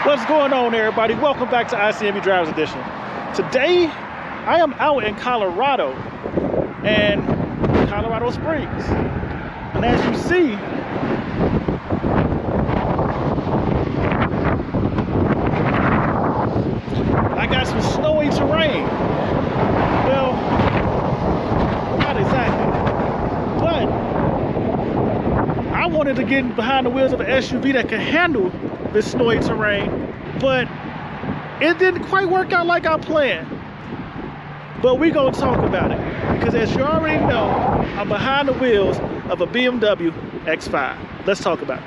What's going on, everybody? Welcome back to ICNV Drives Edition. Today, I am out in Colorado and Colorado Springs. And as you see, I got some snowy terrain. Well, not exactly, but I wanted to get behind the wheels of an SUV that could handle this snowy terrain, but it didn't quite work out like I planned. But we gonna talk about it, because as you already know, I'm behind the wheels of a BMW X5. Let's talk about it.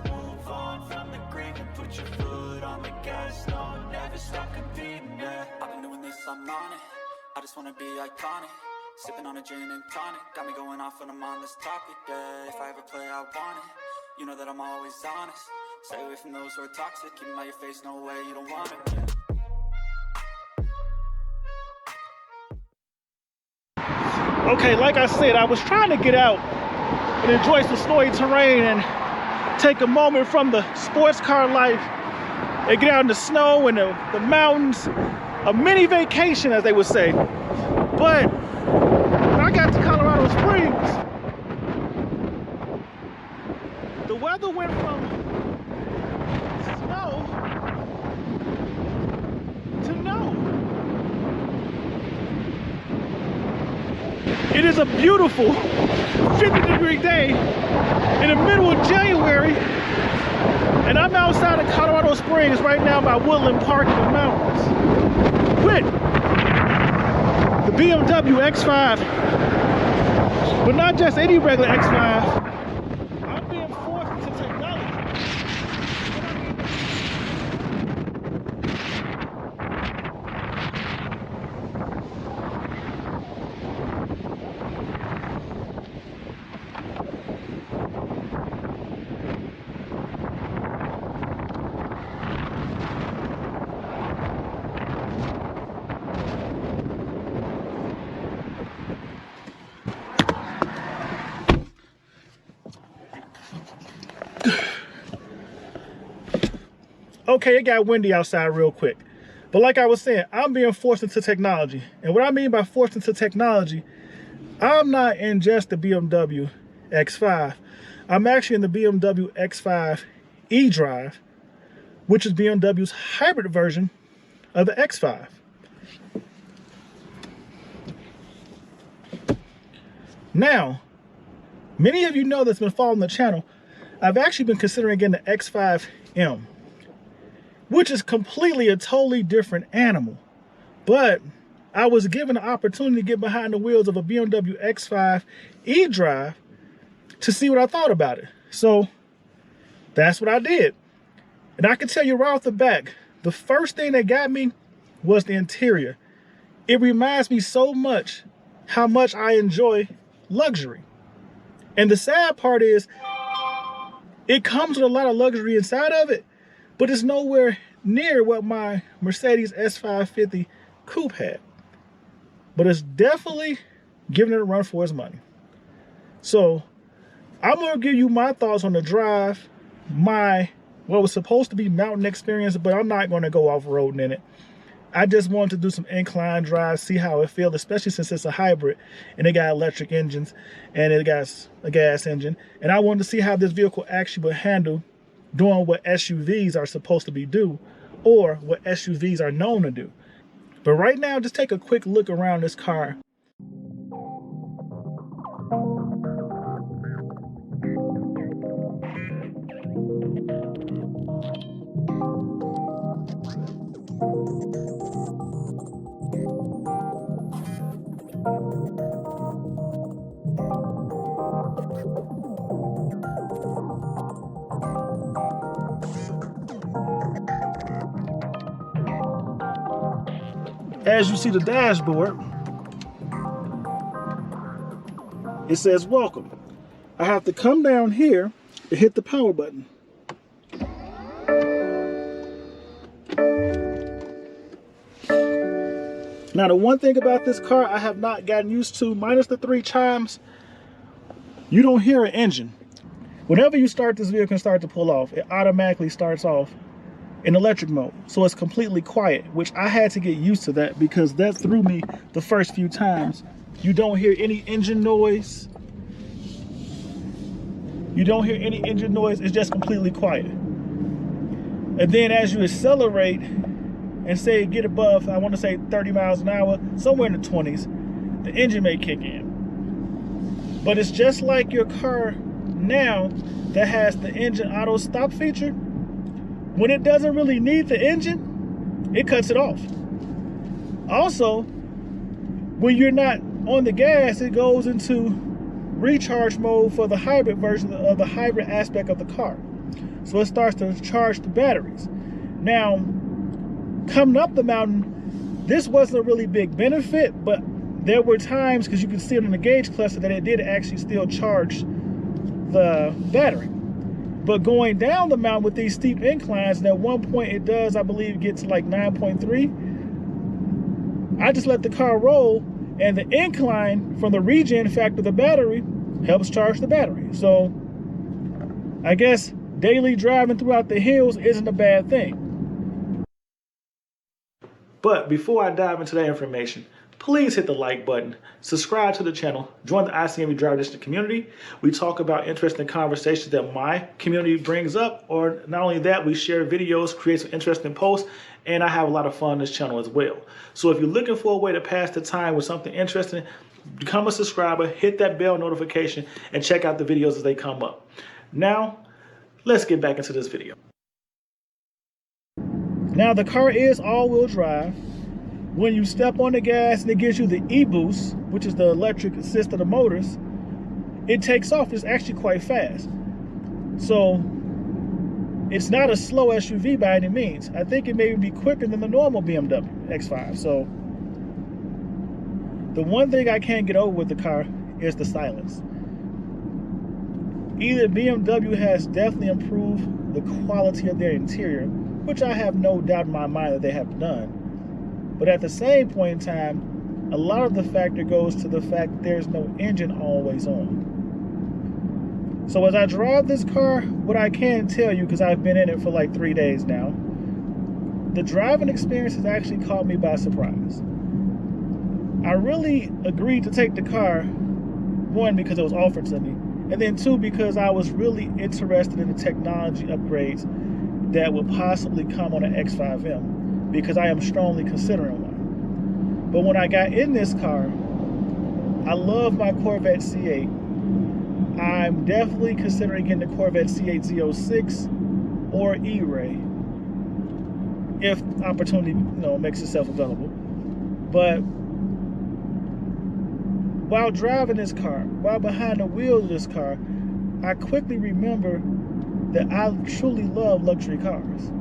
Move on from the grave and put your foot on the gas. No, never stop competing, yeah. I've been doing this, I'm on it. I just wanna be iconic. Sipping on a gin and tonic. Got me going off when I'm on this topic, yeah. If I ever play, I want it. You know that I'm always honest. Stay away from those who are toxic. Keep them out your face, no way, you don't want it, yeah. Okay, like I said, I was trying to get out and enjoy some snowy terrain and take a moment from the sports car life and get out in the snow and the mountains. A mini vacation, as they would say. But when I got to Colorado Springs, the weather went from snow to no. It is a beautiful 50-degree day in the middle of January, and I'm outside of Colorado Springs right now by Woodland Park in the mountains with the BMW X5, but not just any regular X5. I'm being forced into technology. Okay, it got windy outside real quick. But like I was saying, I'm being forced into technology. And what I mean by forced into technology, I'm not in just the BMW X5. I'm actually in the BMW X5 E-drive, which is BMW's hybrid version of the X5. Now, many of you know that's been following the channel, I've actually been considering getting the X5M, which is completely a totally different animal. But I was given the opportunity to get behind the wheels of a BMW X5 E-drive to see what I thought about it. So that's what I did. And I can tell you right off the back, the first thing that got me was the interior. It reminds me so much how much I enjoy luxury. And the sad part is, it comes with a lot of luxury inside of it, but it's nowhere near what my Mercedes S550 Coupe had. But it's definitely giving it a run for its money. So I'm gonna give you my thoughts on the drive, what was supposed to be mountain experience, but I'm not gonna go off-roading in it. I just wanted to do some incline drive, see how it feels, especially since it's a hybrid and it got electric engines and it got a gas engine. And I wanted to see how this vehicle actually would handle doing what SUVs are supposed to be do, or what SUVs are known to do. But right now, just take a quick look around this car. As you see the dashboard, it says welcome. I have to come down here to hit the power button. Now, the one thing about this car I have not gotten used to, minus the 3 chimes, you don't hear an engine. Whenever you start this vehicle and start to pull off, it automatically starts off in electric mode. So it's completely quiet, which I had to get used to that because that threw me the first few times. You don't hear any engine noise. You don't hear any engine noise. It's just completely quiet. And then as you accelerate and say get above, I want to say 30 miles an hour, somewhere in the 20s, the engine may kick in. But it's just like your car now that has the engine auto stop feature. When it doesn't really need the engine, it cuts it off. Also, when you're not on the gas, it goes into recharge mode for the hybrid version of the hybrid aspect of the car. So it starts to charge the batteries. Now, coming up the mountain, this wasn't a really big benefit, but there were times, because you can see it in the gauge cluster, that it did actually still charge the battery. But going down the mountain with these steep inclines, and at one point it does, I believe, get to like 9.3. I just let the car roll, and the incline from the regen factor of the battery helps charge the battery. So I guess daily driving throughout the hills isn't a bad thing. But before I dive into that information, please hit the like button, subscribe to the channel, join the ICNV Driver Edition community. We talk about interesting conversations that my community brings up, or not only that, we share videos, create some interesting posts, and I have a lot of fun on this channel as well. So if you're looking for a way to pass the time with something interesting, become a subscriber, hit that bell notification, and check out the videos as they come up. Now, let's get back into this video. Now, the car is all-wheel drive. When you step on the gas and it gives you the e-boost, which is the electric assist of the motors, it takes off. It's actually quite fast. So it's not a slow SUV by any means. I think it may be quicker than the normal BMW X5. So the one thing I can't get over with the car is the silence. Either BMW has definitely improved the quality of their interior, which I have no doubt in my mind that they have done. But at the same point in time, a lot of the factor goes to the fact that there's no engine always on. So as I drive this car, what I can tell you, because I've been in it for like 3 days now, the driving experience has actually caught me by surprise. I really agreed to take the car, one, because it was offered to me, and then two, because I was really interested in the technology upgrades that would possibly come on an X5M. Because I am strongly considering one. But when I got in this car, I love my Corvette C8. I'm definitely considering getting the Corvette C8 Z06 or E-Ray if opportunity, makes itself available. But while driving this car, while behind the wheels of this car, I quickly remember that I truly love luxury cars.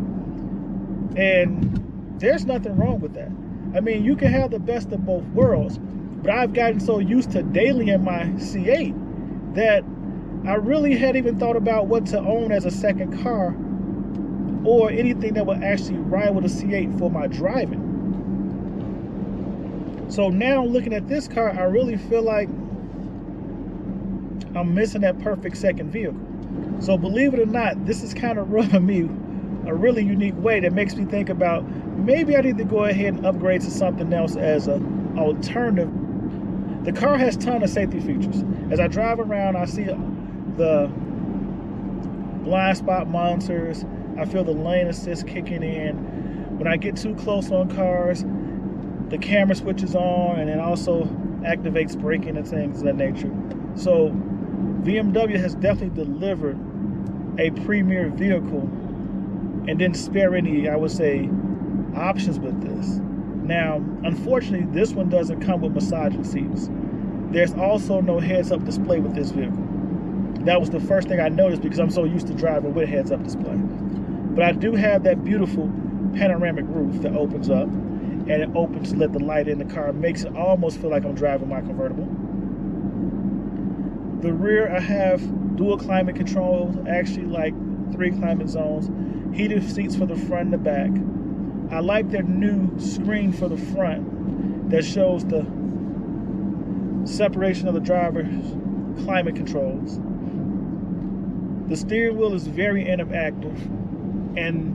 And there's nothing wrong with that. I mean, you can have the best of both worlds, but I've gotten so used to daily in my C8 that I really hadn't even thought about what to own as a second car or anything that would actually rival the C8 for my driving. So now looking at this car, I really feel like I'm missing that perfect second vehicle. So believe it or not, this is kind of rubbing me a really unique way that makes me think about maybe I need to go ahead and upgrade to something else as an alternative. The car has a ton of safety features. As I drive around, I see the blind spot monitors. I feel the lane assist kicking in. When I get too close on cars, the camera switches on and it also activates braking and things of that nature. So BMW has definitely delivered a premier vehicle and didn't spare any, I would say, options with this. Now, unfortunately, this one doesn't come with massaging seats. There's also no heads-up display with this vehicle. That was the first thing I noticed because I'm so used to driving with heads-up display. But I do have that beautiful panoramic roof that opens up, and it opens to let the light in the car. It makes it almost feel like I'm driving my convertible. The rear, I have dual climate controls, actually like 3 climate zones, heated seats for the front and the back. I like their new screen for the front that shows the separation of the driver's climate controls. The steering wheel is very interactive, and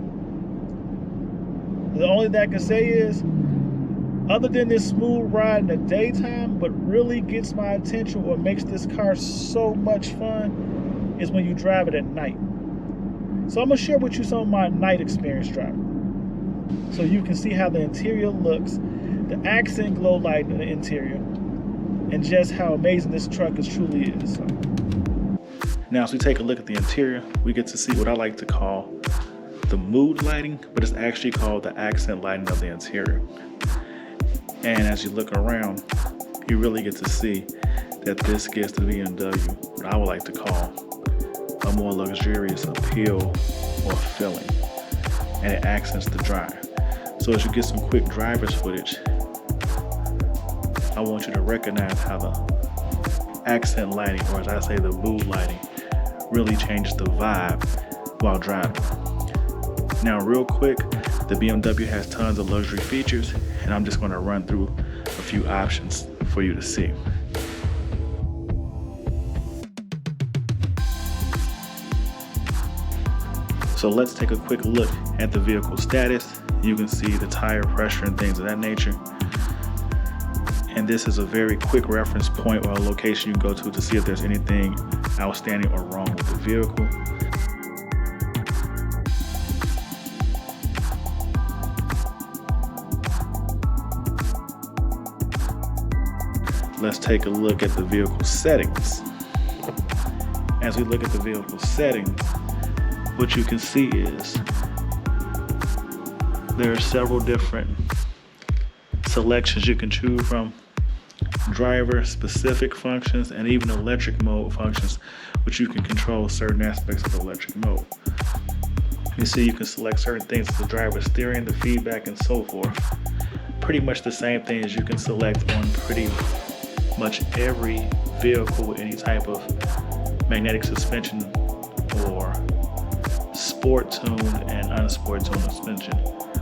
the only thing I can say is, other than this smooth ride in the daytime, but really gets my attention or makes this car so much fun is when you drive it at night. So I'm gonna share with you some of my night experience driving, so you can see how the interior looks, the accent glow light in the interior, and just how amazing this truck truly is. Now, as we take a look at the interior, we get to see what I like to call the mood lighting, but it's actually called the accent lighting of the interior. And as you look around, you really get to see that this gives the BMW what I would like to call a more luxurious appeal or feeling, and it accents the drive. So as you get some quick driver's footage, I want you to recognize how the accent lighting, or as I say, the mood lighting, really changes the vibe while driving. Now, real quick, the BMW has tons of luxury features, and I'm just going to run through a few options for you to see. So let's take a quick look at the vehicle status. You can see the tire pressure and things of that nature. And this is a very quick reference point or a location you can go to see if there's anything outstanding or wrong with the vehicle. Let's take a look at the vehicle settings. As we look at the vehicle settings, what you can see is there are several different selections you can choose from. Driver specific functions and even electric mode functions, which you can control certain aspects of the electric mode. You see, you can select certain things as the driver steering, the feedback, and so forth. Pretty much the same thing as you can select on pretty much every vehicle with any type of magnetic suspension or sport tuned and unsport tuned suspension,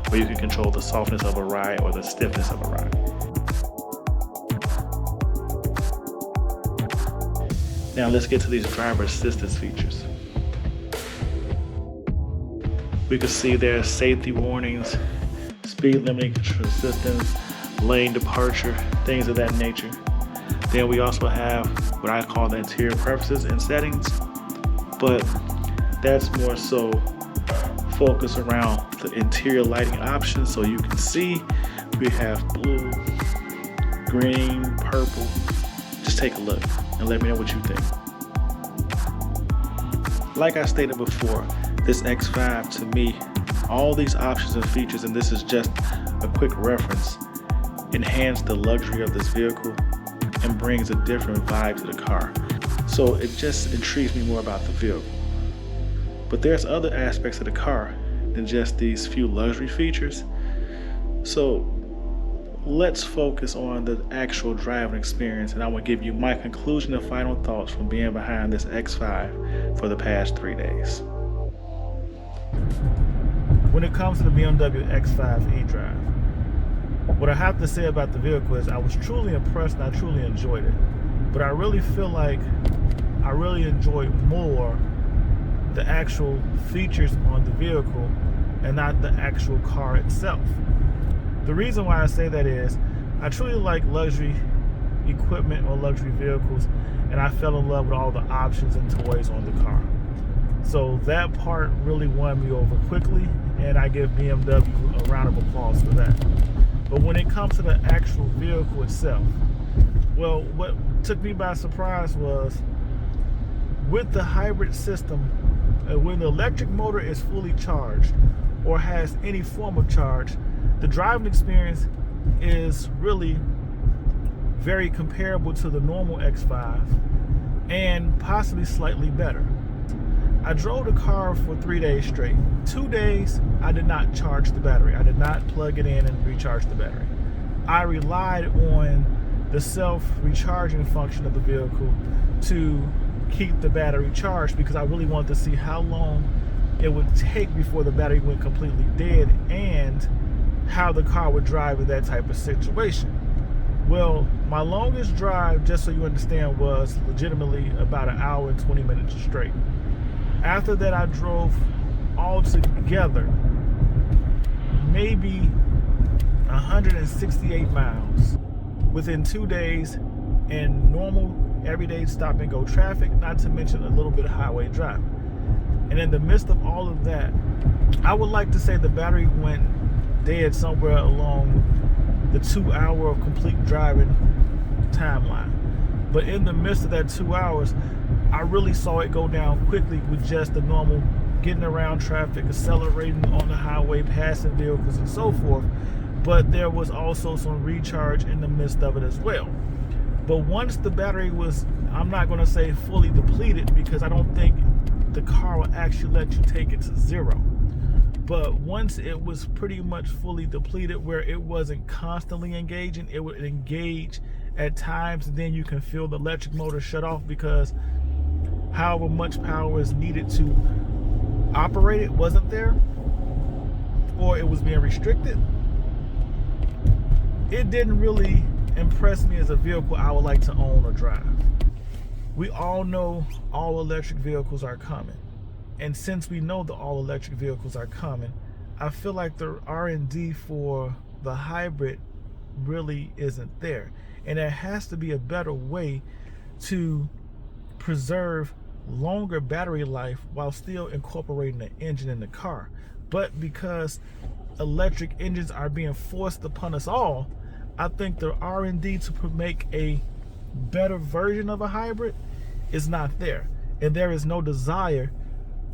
where you can control the softness of a ride or the stiffness of a ride. Now let's get to these driver assistance features. We can see there's safety warnings, speed limiting assistance, lane departure, things of that nature. Then we also have what I call the interior preferences and settings, but that's more so focused around the interior lighting options. So you can see we have blue, green, purple. Just take a look and let me know what you think. Like I stated before, this X5 to me, all these options and features, and this is just a quick reference, enhance the luxury of this vehicle and brings a different vibe to the car. So it just intrigues me more about the vehicle. But there's other aspects of the car than just these few luxury features. So let's focus on the actual driving experience, and I will give you my conclusion and final thoughts from being behind this X5 for the past 3 days. When it comes to the BMW X5 E-drive, what I have to say about the vehicle is I was truly impressed and I truly enjoyed it. But I really feel like I really enjoyed more the actual features on the vehicle and not the actual car itself. The reason why I say that is I truly like luxury equipment or luxury vehicles, and I fell in love with all the options and toys on the car. So that part really won me over quickly, and I give BMW a round of applause for that. But when it comes to the actual vehicle itself, well, what took me by surprise was with the hybrid system, when the electric motor is fully charged or has any form of charge, the driving experience is really very comparable to the normal X5 and possibly slightly better. I drove the car for 3 days straight. 2 days, I did not charge the battery. I did not plug it in and recharge the battery. I relied on the self-recharging function of the vehicle to keep the battery charged, because I really wanted to see how long it would take before the battery went completely dead and how the car would drive in that type of situation. Well, my longest drive, just so you understand, was legitimately about an hour and 20 minutes straight. After that, I drove all together maybe 168 miles within 2 days in normal everyday stop and go traffic, not to mention a little bit of highway driving. And in the midst of all of that, I would like to say the battery went dead somewhere along the 2 hour of complete driving timeline. But in the midst of that 2 hours, I really saw it go down quickly with just the normal getting around traffic, accelerating on the highway, passing vehicles and so forth. But there was also some recharge in the midst of it as well. But once the battery was, I'm not going to say fully depleted, because I don't think the car will actually let you take it to zero. But once it was pretty much fully depleted, where it wasn't constantly engaging, it would engage at times, and then you can feel the electric motor shut off, because however much power is needed to operate it wasn't there, or it was being restricted. It didn't really impress me as a vehicle I would like to own or drive. We all know all electric vehicles are coming. And since we know the all electric vehicles are coming, I feel like the R&D for the hybrid really isn't there. And there has to be a better way to preserve longer battery life while still incorporating the engine in the car. But because electric engines are being forced upon us all, I think the R&D to make a better version of a hybrid is not there. And there is no desire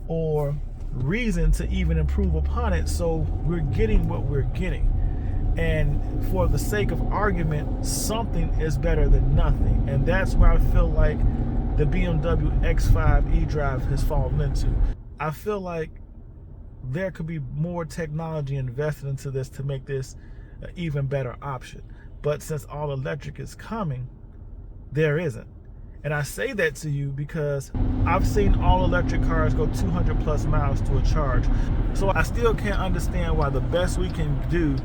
or reason to even improve upon it, so we're getting what we're getting. And for the sake of argument, something is better than nothing. And that's where I feel like the BMW X5 E-drive has fallen into. I feel like there could be more technology invested into this to make this an even better option. But since all electric is coming, there isn't. And I say that to you because I've seen all electric cars go 200 plus miles to a charge. So I still can't understand why the best we can do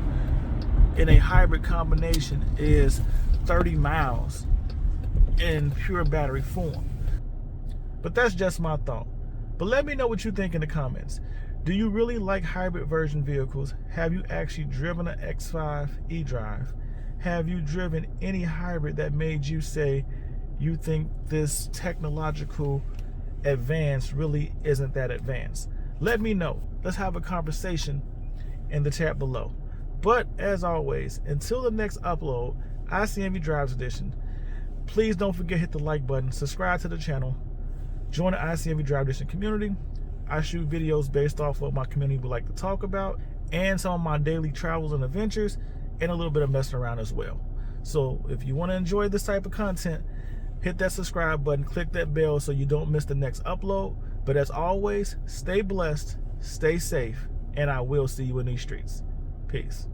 in a hybrid combination is 30 miles in pure battery form. But that's just my thought. But let me know what you think in the comments. Do you really like hybrid version vehicles? Have you actually driven an X5 E-drive? Have you driven any hybrid that made you say you think this technological advance really isn't that advanced? Let me know. Let's have a conversation in the chat below. But as always, until the next upload, ICNV Drives Edition, please don't forget to hit the like button, subscribe to the channel, join the ICNV Drive Edition community. I shoot videos based off what my community would like to talk about, and some of my daily travels and adventures, and a little bit of messing around as well. So if you want to enjoy this type of content, hit that subscribe button, click that bell so you don't miss the next upload. But as always, stay blessed, stay safe, and I will see you in these streets. Peace.